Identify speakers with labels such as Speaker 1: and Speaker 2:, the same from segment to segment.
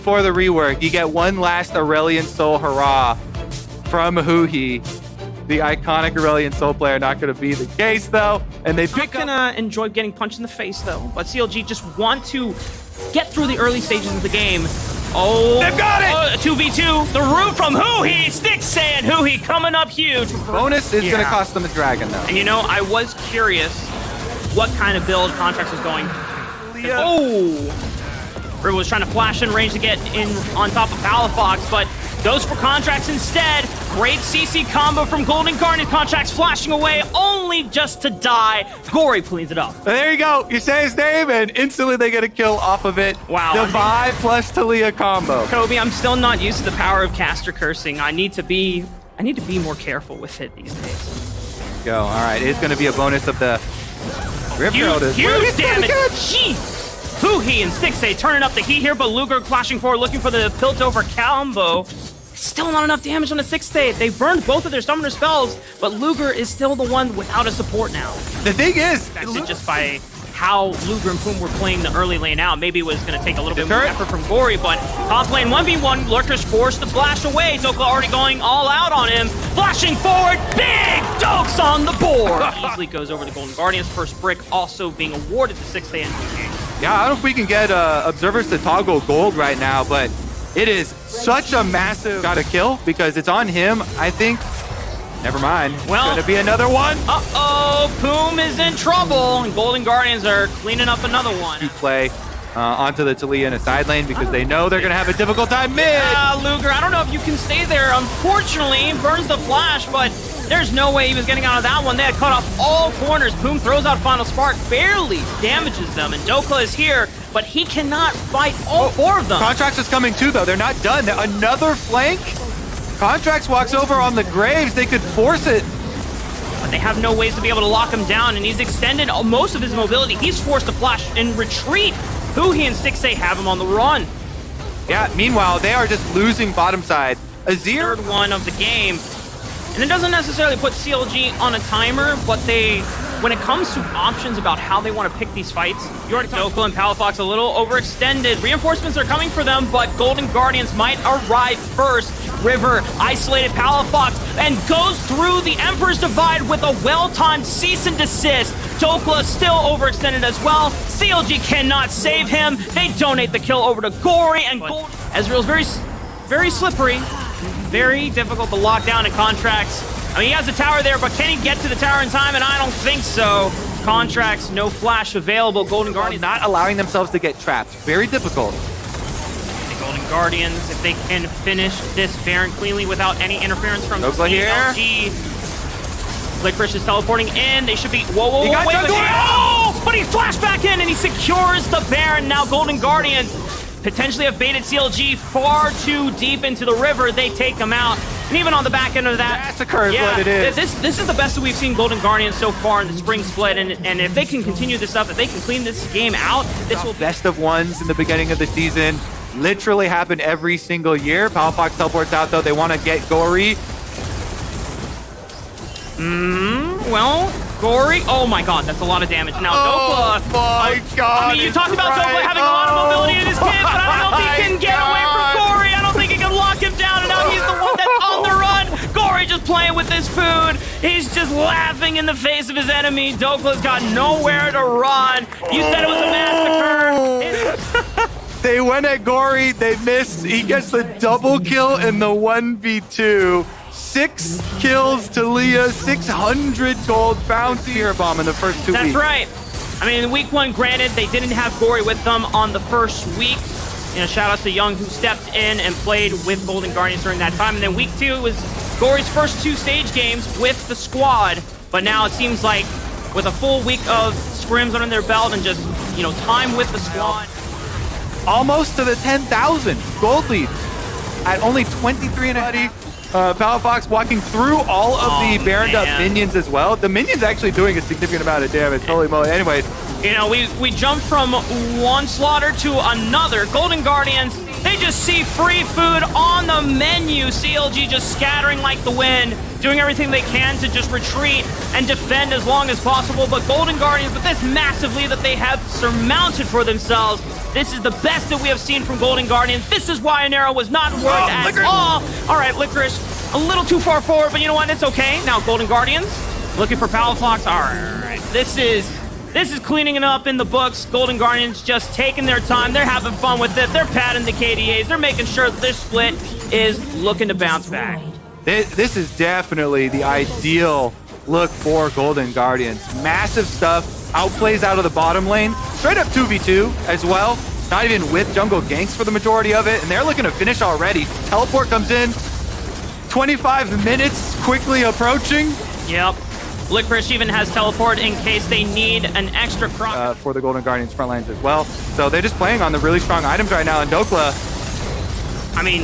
Speaker 1: before the rework, you get one last Aurelion Soul hurrah from Huhi. The iconic Aurelion Soul player, not going to be the case, though. And they pick up...
Speaker 2: gonna enjoy getting punched in the face, though. But CLG just want to get through the early stages of the game. Oh,
Speaker 1: they've got it!
Speaker 2: 2v2, the root from Huhi, Stick saying Huhi coming up huge.
Speaker 1: Bonus is going to cost them a dragon, though.
Speaker 2: And you know, I was curious what kind of build Contracts was going. Oh! River was trying to flash in range to get in on top of Palafox, but goes for Contracts instead. Great CC combo from Golden Guardian. Contracts flashing away only just to die. Gory cleans it up.
Speaker 1: There you go. You say his name, and instantly they get a kill off of it.
Speaker 2: Wow.
Speaker 1: The Vi plus Talia combo.
Speaker 2: Kobe, I'm still not used to the power of caster cursing. I need to be more careful with it these days.
Speaker 1: Go. All right. It's going to be a bonus of the Rip Herald.
Speaker 2: Huge damage. Jeez. Huhi and Stixay turning up the heat here, but Luger flashing forward, looking for the tilt-over combo. Still not enough damage on the 6th state. They burned both of their summoner spells, but Luger is still the one without a support now.
Speaker 1: The thing is,
Speaker 2: just by how Luger and Poom were playing the early lane out, maybe it was going to take a little bit more effort from Gory, but top lane 1v1, Lurker's forced to flash away. Doka already going all out on him. Flashing forward, big Dokes on the board. Easily goes over the Golden Guardians. First brick also being awarded to 6th end.
Speaker 1: Yeah, I don't know if we can get observers to toggle gold right now, but it is such a massive gotta kill because it's on him, I think. Never mind. Well, it's gonna be another one.
Speaker 2: Uh-oh, Poom is in trouble, and Golden Guardians are cleaning up another one.
Speaker 1: To play onto the Talia in a side lane because they know they're gonna have a difficult time mid.
Speaker 2: Luger, I don't know if you can stay there. Unfortunately, burns the flash, but there's no way he was getting out of that one. They had cut off all corners. Poom throws out Final Spark, barely damages them, and Doka is here, but he cannot fight all four of them.
Speaker 1: Contracts is coming too, though. They're not done. Another flank. Contracts walks over on the Graves. They could force it.
Speaker 2: But they have no ways to be able to lock him down, and he's extended most of his mobility. He's forced to flash and retreat. Huhi and Stixay have him on the run.
Speaker 1: Yeah, meanwhile, they are just losing bottom side. Azir,
Speaker 2: third one of the game. And it doesn't necessarily put CLG on a timer, but when it comes to options about how they want to pick these fights, Doka and Palafox a little overextended. Reinforcements are coming for them, but Golden Guardians might arrive first. River isolated Palafox and goes through the Emperor's Divide with a well-timed cease and desist. Dokla still overextended as well. CLG cannot save him. They donate the kill over to Gory, and Ezreal's very slippery. Very difficult to lock down in Contracts. I mean, he has a tower there, but can he get to the tower in time? And I don't think so. Contracts, no flash available. Golden Guardians
Speaker 1: not allowing themselves to get trapped. Very difficult.
Speaker 2: The Golden Guardians, if they can finish this Baron cleanly without any interference from CLG. Licorice is teleporting in. They should be... Whoa, wait. Oh! But he flashed back in, and he secures the Baron. Now Golden Guardians potentially have baited CLG far too deep into the river. They take them out. And even on the back end of that...
Speaker 1: Massacre is what it is.
Speaker 2: This is the best that we've seen Golden Guardians so far in the spring split. And if they can continue this up, if they can clean this game out, this will...
Speaker 1: Best of ones in the beginning of the season. Literally happen every single year. Palafox teleports out, though. They want to get Gory.
Speaker 2: Well, Gory... Oh my god, that's a lot of damage. Now, Doka...
Speaker 1: my god.
Speaker 2: I mean, you talked about Doka having a lot of mobility in his kit, but I don't know if he can get away from Gory. I don't think he can lock him down, and now he's the one that's on the run. Gory just playing with his food. He's just laughing in the face of his enemy. Doka's got nowhere to run. You said it was a massacre.
Speaker 1: They went at Gory. They missed. He gets the double kill in the 1v2. 6 kills to Leah, 600 gold bounty here bomb in the first 2 weeks.
Speaker 2: That's right. I mean, in week 1, granted, they didn't have Gory with them on the first week. You know, shout out to Young, who stepped in and played with Golden Guardians during that time. And then week 2 was Gory's first 2 stage games with the squad. But now it seems like with a full week of scrims under their belt and just, you know, time with the squad.
Speaker 1: Almost to the 10,000 gold lead at only 23 and a Palafox walking through all of the Baroned up minions as well. The minions actually doing a significant amount of damage. Holy moly. Anyways.
Speaker 2: You know, we jumped from one slaughter to another. Golden Guardians, they just see free food on the menu. CLG just scattering like the wind, doing everything they can to just retreat and defend as long as possible. But Golden Guardians, with this massive lead that they have surmounted for themselves, This is the best that we have seen from Golden Guardians. This is why an arrow was not worth at all. All right, Licorice, a little too far forward, but you know what? It's okay. Now Golden Guardians looking for Palafox. All right, this is cleaning it up in the books. Golden Guardians just taking their time. They're having fun with it. They're padding the KDAs. They're making sure that their split is looking to bounce back.
Speaker 1: This is definitely the ideal look for Golden Guardians. Massive stuff. Outplays out of the bottom lane. Straight up 2v2 as well. Not even with jungle ganks for the majority of it. And they're looking to finish already. Teleport comes in. 25 minutes quickly approaching.
Speaker 2: Yep. Licorice even has teleport in case they need an extra croc.
Speaker 1: For the Golden Guardians front lines as well. So they're just playing on the really strong items right now. And Dokla,
Speaker 2: I mean,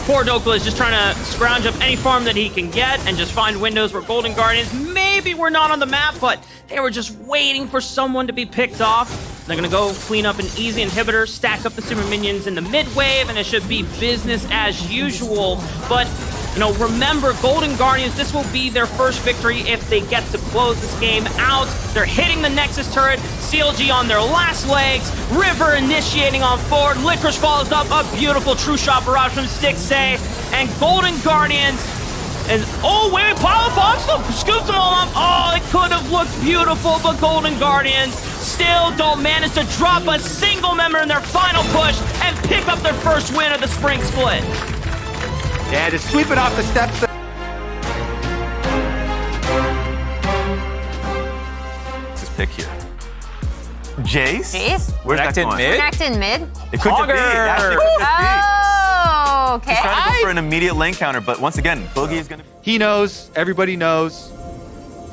Speaker 2: poor Dokla is just trying to scrounge up any farm that he can get and just find windows where Golden Guardians maybe were not on the map, but they were just waiting for someone to be picked off. They're going to go clean up an easy inhibitor, stack up the super minions in the mid wave, and it should be business as usual. But, you know, remember, Golden Guardians, this will be their first victory if they get to close this game out. They're hitting the Nexus turret, CLG on their last legs, River initiating on forward, Licorice follows up a beautiful true shot barrage from Stixxay, and Golden Guardians is, oh wait, Palafox scoops them all up. Oh, it could have looked beautiful, but Golden Guardians still don't manage to drop a single member in their final push and pick up their first win of the spring split.
Speaker 1: yeah, just sweep it off the steps.
Speaker 3: This pick here. Jace?
Speaker 4: Jace?
Speaker 3: Where's that going?
Speaker 4: Connect in mid?
Speaker 3: It could just be. Actually, it could just be.
Speaker 4: Oh, okay.
Speaker 3: He's trying to go for an immediate lane counter, but once again, Boogie is going to...
Speaker 1: He knows, everybody knows.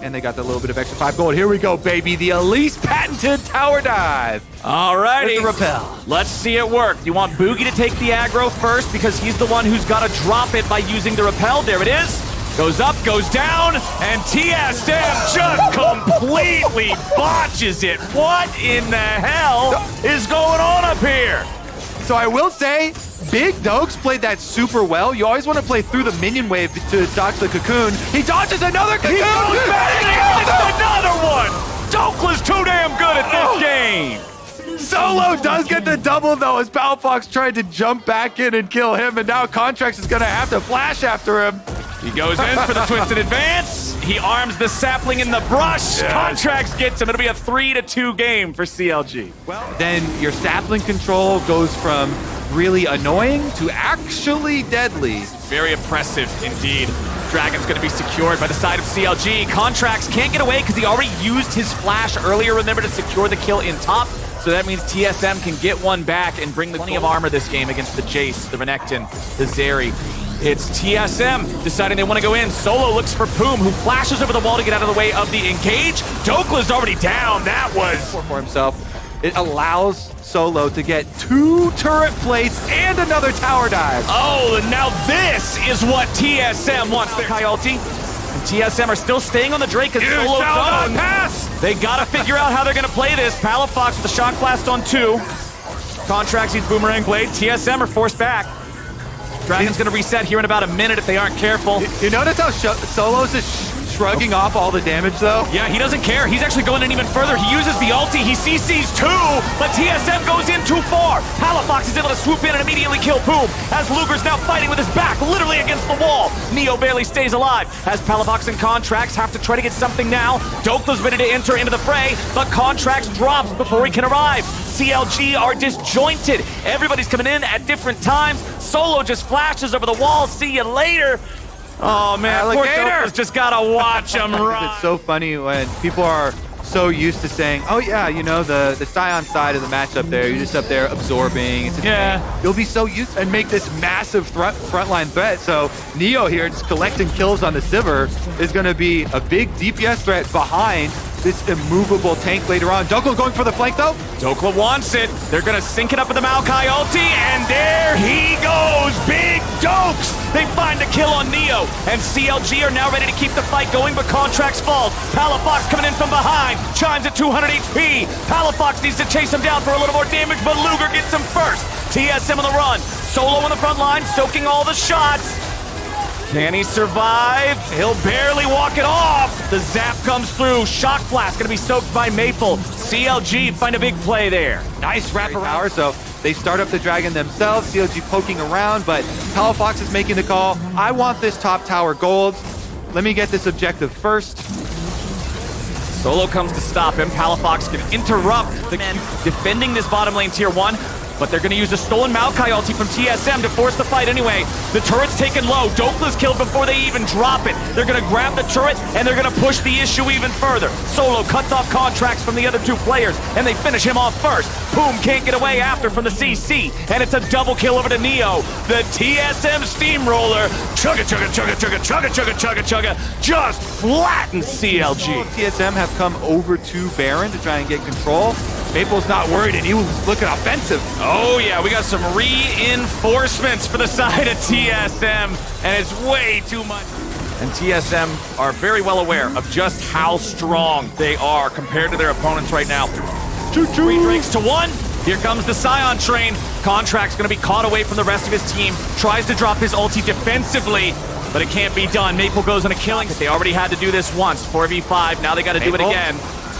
Speaker 1: And they got the little bit of extra 5 gold. Here we go, baby. The Elise patented tower dive.
Speaker 5: Alrighty.
Speaker 1: With the repel.
Speaker 5: Let's see it work. You want Boogie to take the aggro first because he's the one who's got to drop it by using the repel. There it is. Goes up, goes down, and TSM just completely botches it. What in the hell is going on up here?
Speaker 1: So I will say, Big Dokes played that super well. You always want to play through the minion wave to dodge the cocoon. He dodges another cocoon!
Speaker 5: He goes back and gets another one! Dokla's too damn good at this game!
Speaker 1: Solo does get the double, though, as Palafox tried to jump back in and kill him, and now Contracts is going to have to flash after him.
Speaker 5: He goes in for the twisted advance. He arms the sapling in the brush.
Speaker 1: Yes.
Speaker 5: Contracts gets him. It'll be a 3-2 game for CLG.
Speaker 1: Well, then your sapling control goes from really annoying to actually deadly.
Speaker 5: Very impressive indeed. Dragon's going to be secured by the side of CLG. Contracts can't get away because he already used his flash earlier, remember, to secure the kill in top. So that means TSM can get one back and bring the plenty of armor this game against the Jace, the Renekton, the Zeri. It's TSM deciding they want to go in. Solo looks for Poom, who flashes over the wall to get out of the way of the engage. Dokla's already down. That was...
Speaker 1: For himself. It allows Solo to get 2 turret plates and another tower dive.
Speaker 5: Oh, and now this is what TSM wants. Their Coyote and TSM are still staying on the Drake because Solo's done. They gotta figure out how they're gonna play this. Palafox with the shock blast on 2. Contracts needs Boomerang Blade. TSM are forced back. Dragon's gonna reset here in about a minute if they aren't careful.
Speaker 1: You notice how Solo's just shrugging off all the damage, though?
Speaker 5: Yeah, he doesn't care. He's actually going in even further. He uses the ulti. He CCs 2, but TSM goes in too far. Palafox is able to swoop in and immediately kill Poom, as Luger's now fighting with his back literally against the wall. Neo barely stays alive, as Palafox and Contracts have to try to get something now. Dokla's ready to enter into the fray, but Contracts drops before he can arrive. CLG are disjointed. Everybody's coming in at different times. Solo just flashes over the wall. See you later. Oh man, poor Dokla's just gotta watch him run.
Speaker 1: It's so funny when people are so used to saying, oh yeah, you know, the Scion side of the matchup there, you're just up there absorbing. It's You'll be so used and make this massive frontline threat. So Neo here just collecting kills on the Sivir is gonna be a big DPS threat behind this immovable tank later on. Dokla going for the flank though?
Speaker 5: Dokla wants it. They're gonna sync it up with the Maokai ulti, and there he goes! Big Dokes! They find a kill on Neo, and CLG are now ready to keep the fight going, but Contracts falls. Palafox coming in from behind, chimes at 200 HP. Palafox needs to chase him down for a little more damage, but Luger gets him first. TSM on the run. Solo on the front line, stoking all the shots. Can he survive? He'll barely walk it off. The zap comes through. Shock blast gonna be soaked by Maple. CLG find a big play there. Nice wrap around.
Speaker 1: Power, so they start up the dragon themselves. CLG poking around, but Palafox is making the call. I want this top tower gold. Let me get this objective first.
Speaker 5: Solo comes to stop him. Palafox can interrupt the men defending this bottom lane tier 1. But they're going to use a stolen Maokai ulti from TSM to force the fight anyway. The turret's taken low. Dokla's killed before they even drop it. They're going to grab the turret, and they're going to push the issue even further. Solo cuts off contracts from the other 2 players, and they finish him off first. Boom can't get away after from the CC, and it's a double kill over to Neo. The TSM steamroller, chugga, chugga, chugga, chugga, chugga, chugga, chugga, chugga, just flattens CLG.
Speaker 1: TSM have come over to Baron to try and get control. Maple's not worried, and he was looking offensive.
Speaker 5: Oh yeah, we got some reinforcements for the side of TSM, and it's way too much. And TSM are very well aware of just how strong they are compared to their opponents right now. 3 drinks to 1. Here comes the Scion train. Contract's gonna be caught away from the rest of his team. Tries to drop his ulti defensively, but it can't be done. Maple goes on a killing. They already had to do this once, 4v5. Now they gotta do it again.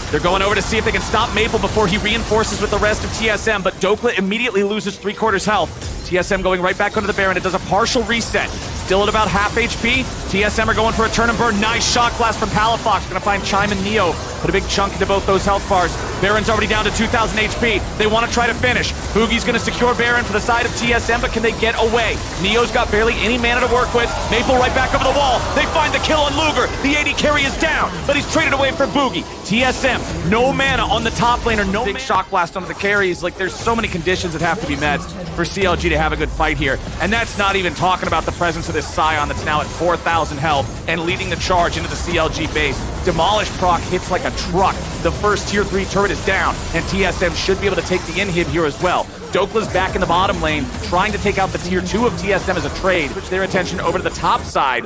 Speaker 5: They're going over to see if they can stop Maple before he reinforces with the rest of TSM, but Dokla immediately loses 3/4 health. TSM going right back onto the Baron. It does a partial reset. Still at about half HP. TSM are going for a turn and burn. Nice shock blast from Palafox. Gonna find Chime and Neo. Put a big chunk into both those health bars. Baron's already down to 2,000 HP. They want to try to finish. Boogie's gonna secure Baron for the side of TSM, but can they get away? Neo's got barely any mana to work with. Maple right back over the wall. They find the kill on Luger. The AD carry is down, but he's traded away for Boogie. TSM, no mana on the top lane, or no big shock blast onto the carries. Like, there's so many conditions that have to be met for CLG to have a good fight here. And that's not even talking about the presence of this Scion that's now at 4,000 health and leading the charge into the CLG base. Demolish proc hits like a truck. The first tier 3 turret is down, and TSM should be able to take the inhib here as well. Dokla's back in the bottom lane, trying to take out the tier 2 of TSM as a trade. Switch their attention over to the top side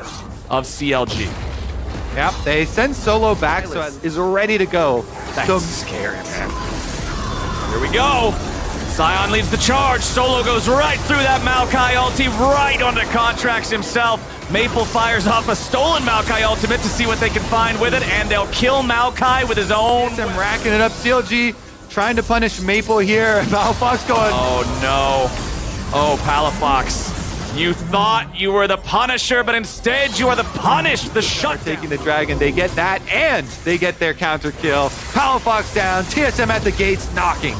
Speaker 5: of CLG.
Speaker 1: Yep, they send Solo back, so is ready to go.
Speaker 5: That's scary, man. Here we go. Scion leads the charge. Solo goes right through that Maokai ulti, right onto Contracts himself. Maple fires off a stolen Maokai ultimate to see what they can find with it, and they'll kill Maokai with his own.
Speaker 1: I'm racking it up. CLG trying to punish Maple here. Palafox going.
Speaker 5: Oh no. Oh, Palafox. You thought you were the Punisher, but instead you are the punished. The shut
Speaker 1: taking the dragon. They get that, and they get their counter kill. Palafox down. TSM at the gates, knocking.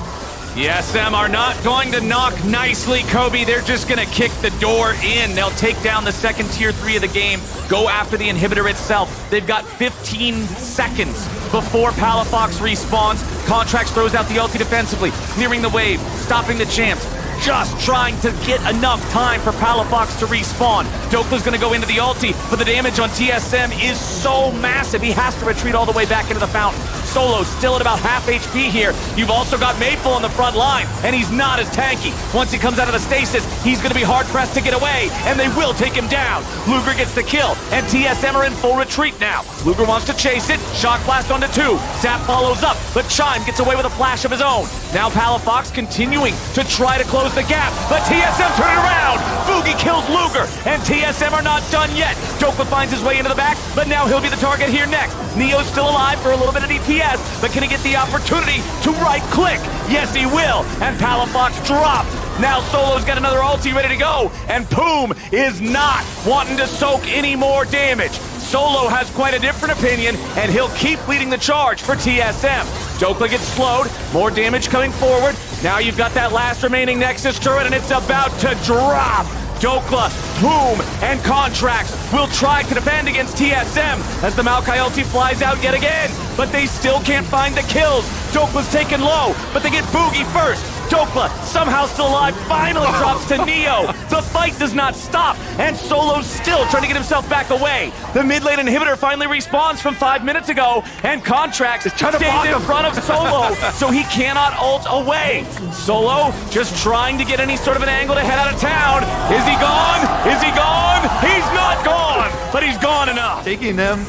Speaker 5: TSM are not going to knock nicely, Kobe. They're just going to kick the door in. They'll take down the second tier 3 of the game, go after the inhibitor itself. They've got 15 seconds before Palafox respawns. Contracts throws out the ulti defensively, clearing the wave, stopping the champs. Just trying to get enough time for Palafox to respawn. Dokla's gonna go into the ulti, but the damage on TSM is so massive, he has to retreat all the way back into the fountain. Solo still at about half HP here. You've also got Maple on the front line, and he's not as tanky. Once he comes out of the stasis, he's gonna be hard-pressed to get away, and they will take him down. Luger gets the kill, and TSM are in full retreat now. Luger wants to chase it, shock blast onto 2. Zap follows up, but Chime gets away with a flash of his own. Now Palafox continuing to try to close the gap, but TSM turn it around. Boogie kills Luger, and TSM are not done yet. Dokla finds his way into the back, but now he'll be the target here next. Neo's still alive for a little bit of DPS, but can he get the opportunity to right-click? Yes, he will, and Palafox dropped. Now Solo's got another ulti ready to go, and Poom is not wanting to soak any more damage. Solo has quite a different opinion, and he'll keep leading the charge for TSM. Dokla gets slowed, more damage coming forward. Now you've got that last remaining Nexus turret, and it's about to drop. Dokla, Poom, and Contracts will try to defend against TSM as the Maokai ulti flies out yet again, but they still can't find the kills. Dokla's taken low, but they get Boogie first. Dokla, somehow still alive, finally drops to Neo. The fight does not stop, and Solo's still trying to get himself back away. The mid lane inhibitor finally respawns from 5 minutes ago, and Contracts stays in front of Solo, so he cannot ult away. Solo just trying to get any sort of an angle to head out of town. Is he gone? Is he gone? He's not gone, but he's gone enough.
Speaker 1: Taking them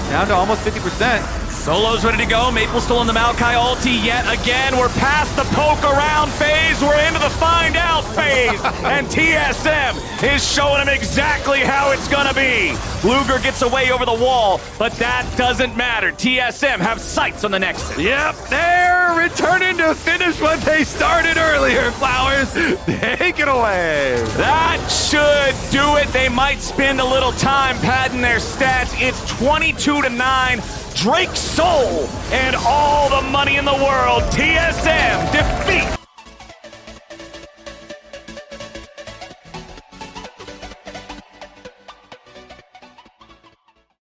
Speaker 1: down to almost 50%.
Speaker 5: Solo's ready to go. Maple still in the Maokai ulti yet again. We're past the poke around phase. We're into the find out phase. And TSM is showing him exactly how it's gonna be. Luger gets away over the wall, but that doesn't matter. TSM have sights on the next.
Speaker 1: Yep, they're returning to finish what they started earlier. Flowers, take it away.
Speaker 5: That should do it. They might spend a little time padding their stats. It's 22-9. Drake's soul and all the money in the world. TSM defeat